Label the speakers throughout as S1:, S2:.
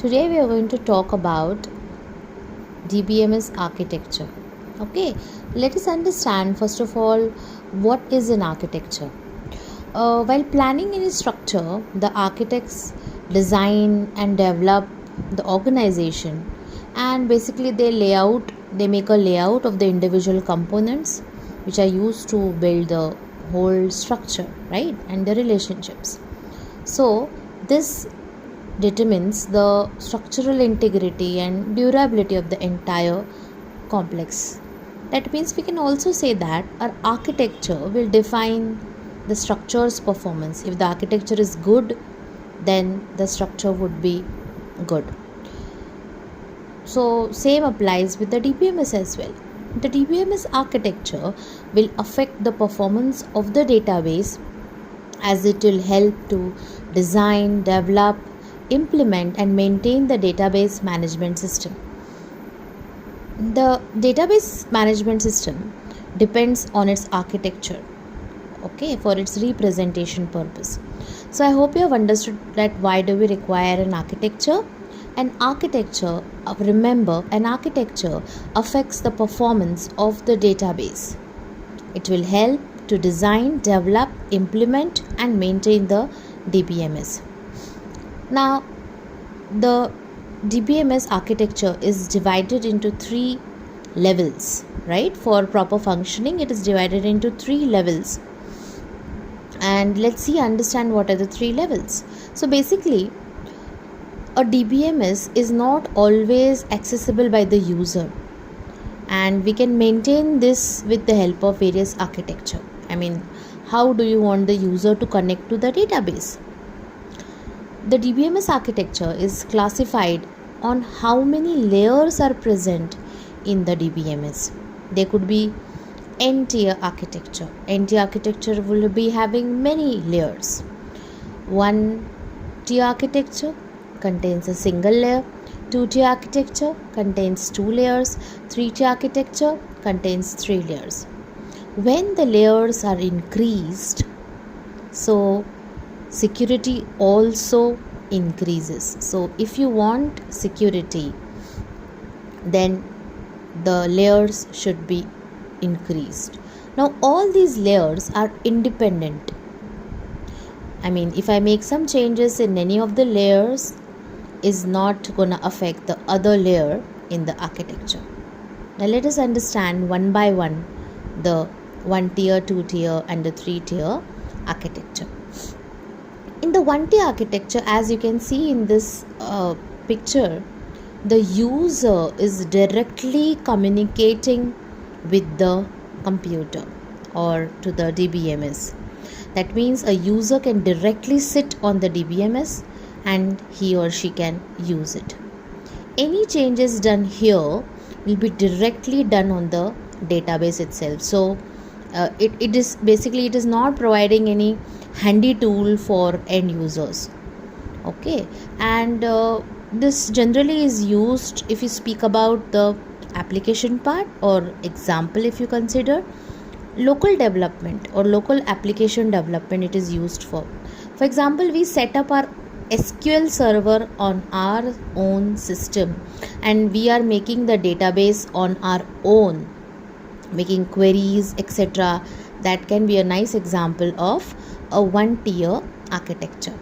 S1: Today we are going to talk about DBMS architecture. Okay, let us understand first of all what is an architecture. While planning any structure, the architects design and develop the organization, and basically they make a layout of the individual components which are used to build the whole structure, right, and the relationships. So this determines the structural integrity and durability of the entire complex. That means we can also say that our architecture will define the structure's performance. If the architecture is good, then the structure would be good. So same applies with the DBMS as well. The DBMS architecture will affect the performance of the database, as it will help to design, develop, implement and maintain the database management system. The database management system depends on its architecture, okay, for its representation purpose. So I hope you have understood that why do we require an architecture. Remember, an architecture affects the performance of the database. It will help to design, develop, implement and maintain the DBMS. Now, the DBMS architecture is divided into 3 levels, right? For proper functioning, it is divided into 3 levels. And let's understand what are the 3 levels. So basically, a DBMS is not always accessible by the user, and we can maintain this with the help of various architecture. How do you want the user to connect to the database? The DBMS architecture is classified on how many layers are present in the DBMS. There could be n-tier architecture. N-tier architecture will be having many layers. 1-tier architecture contains a single layer. 2-tier architecture contains 2 layers. 3-tier architecture contains 3 layers. When the layers are increased, so security also increases. So if you want security, then the layers should be increased. Now all these layers are independent. If I make some changes in any of the layers, is not gonna affect the other layer in the architecture. Now let us understand one by one the 1-tier, 2-tier and the 3-tier architecture. In the 1-tier architecture, as you can see in this picture, the user is directly communicating with the computer or to the DBMS. That means a user can directly sit on the DBMS and he or she can use it. Any changes done here will be directly done on the database itself. So it is not providing any handy tool for end users, okay. And this generally is used if you speak about the application part, or example, if you consider local development or local application development, it is used for example, we set up our SQL server on our own system and we are making the database on our own, making queries, etc. That can be a nice example of a 1-tier architecture.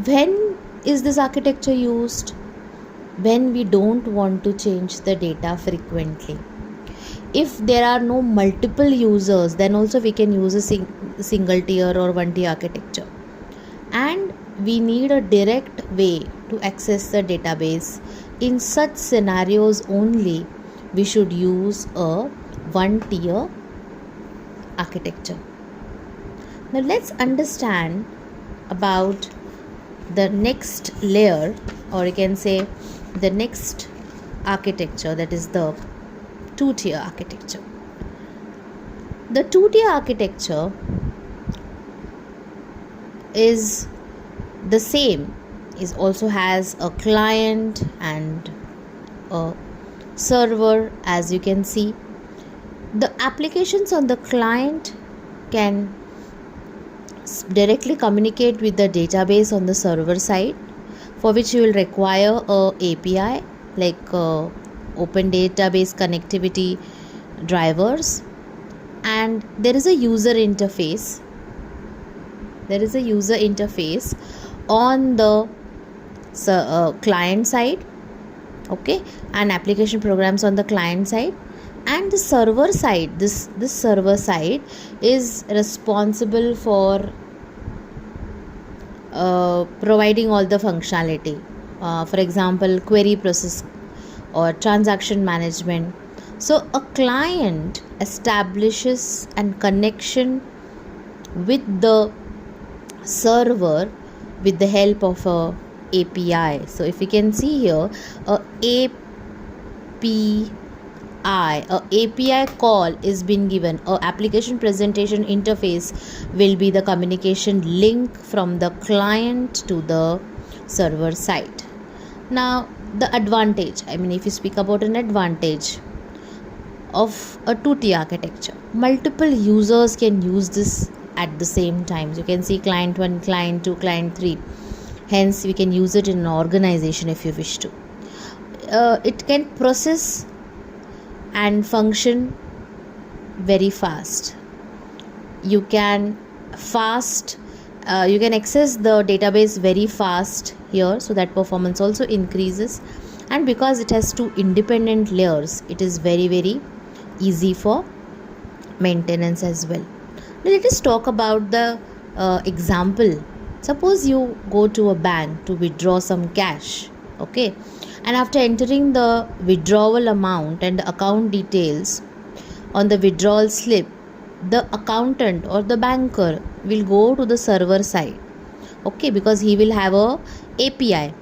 S1: When is this architecture used? When we don't want to change the data frequently. If there are no multiple users, then also we can use a single tier or 1-tier architecture. And we need a direct way to access the database. In such scenarios only, we should use a 1-tier architecture. Now let's understand about the next layer, or you can say the next architecture, that is the 2-tier architecture. The 2-tier architecture is the same, it also has a client and a server. As you can see, the applications on the client can directly communicate with the database on the server side. for which you will require a API like open database connectivity drivers, and there is a user interface. There is a user interface on the client side, okay, and application programs on the client side, and the server side. This server side is responsible for providing all the functionality, for example query process or transaction management. So a client establishes a connection with the server with the help of a API. So if you can see here, a API call is being given. A application presentation interface will be the communication link from the client to the server side. Now the advantage, if you speak about an advantage of a 2-tier architecture, multiple users can use this at the same time. So you can see client 1, client 2, client 3. Hence we can use it in an organization if you wish to. It can process and function very fast. You can access the database very fast here, so that performance also increases. And because it has 2 independent layers, it is very very easy for maintenance as well. Now let us talk about the example. Suppose you go to a bank to withdraw some cash, okay, and after entering the withdrawal amount and the account details on the withdrawal slip, the accountant or the banker will go to the server side, okay, because he will have a API,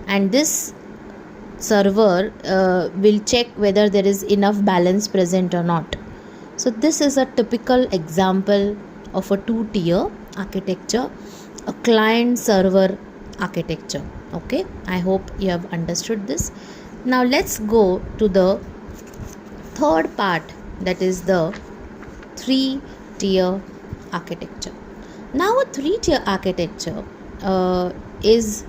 S1: and this server will check whether there is enough balance present or not. So this is a typical example of a 2-tier architecture, a client server architecture. Okay, I hope you have understood this. Now let's go to the third part, that is the 3-tier architecture. Now a 3-tier architecture is,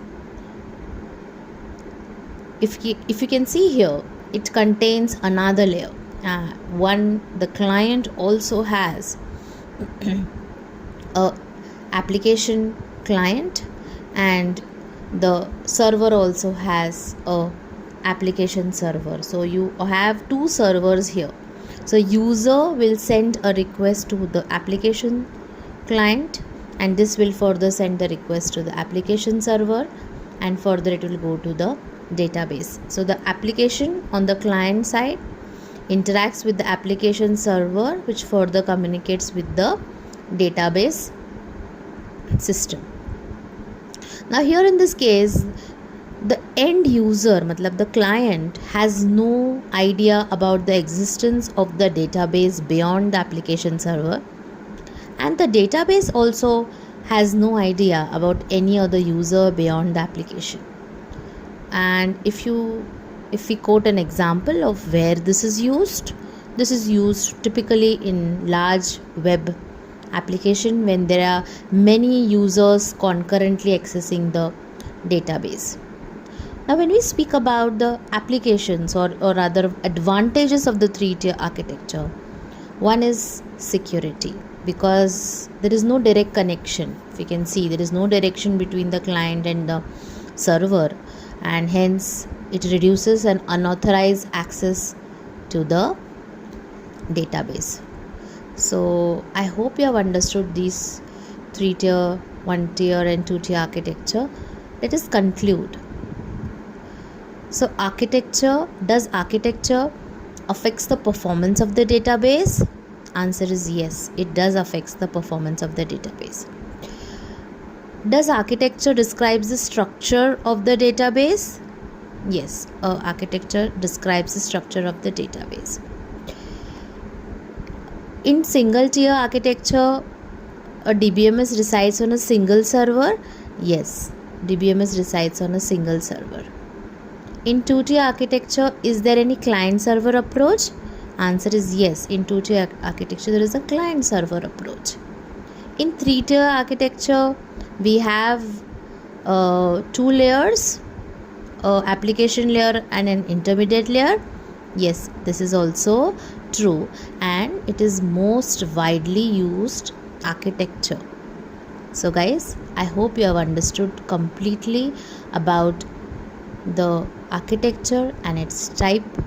S1: if you can see here, it contains another layer. The client also has a application client, and the server also has a application server. So you have 2 servers here. So user will send a request to the application client, and this will further send the request to the application server, and further it will go to the database. So the application on the client side interacts with the application server, which further communicates with the database system. Now here in this case, the end user, the client, has no idea about the existence of the database beyond the application server, and the database also has no idea about any other user beyond the application. And if we quote an example of where this is used typically in large web application when there are many users concurrently accessing the database. Now when we speak about the applications or rather advantages of the 3-tier architecture, one is security, because there is no direct connection. If you can see, there is no direction between the client and the server, and hence it reduces an unauthorized access to the database. So I hope you have understood these 3-tier, 1-tier and 2-tier architecture. Let us conclude. So does architecture affects the performance of the database? Answer is yes, it does affects the performance of the database. Does architecture describes the structure of the database? Yes, architecture describes the structure of the database. In single tier architecture, a DBMS resides on a single server? Yes, DBMS resides on a single server. In 2-tier architecture, is there any client server approach? Answer is yes, in 2-tier architecture there is a client server approach. In 3-tier architecture, we have 2 layers, a application layer and an intermediate layer? Yes, this is also true, and it is most widely used architecture. So guys, I hope you have understood completely about the architecture and its type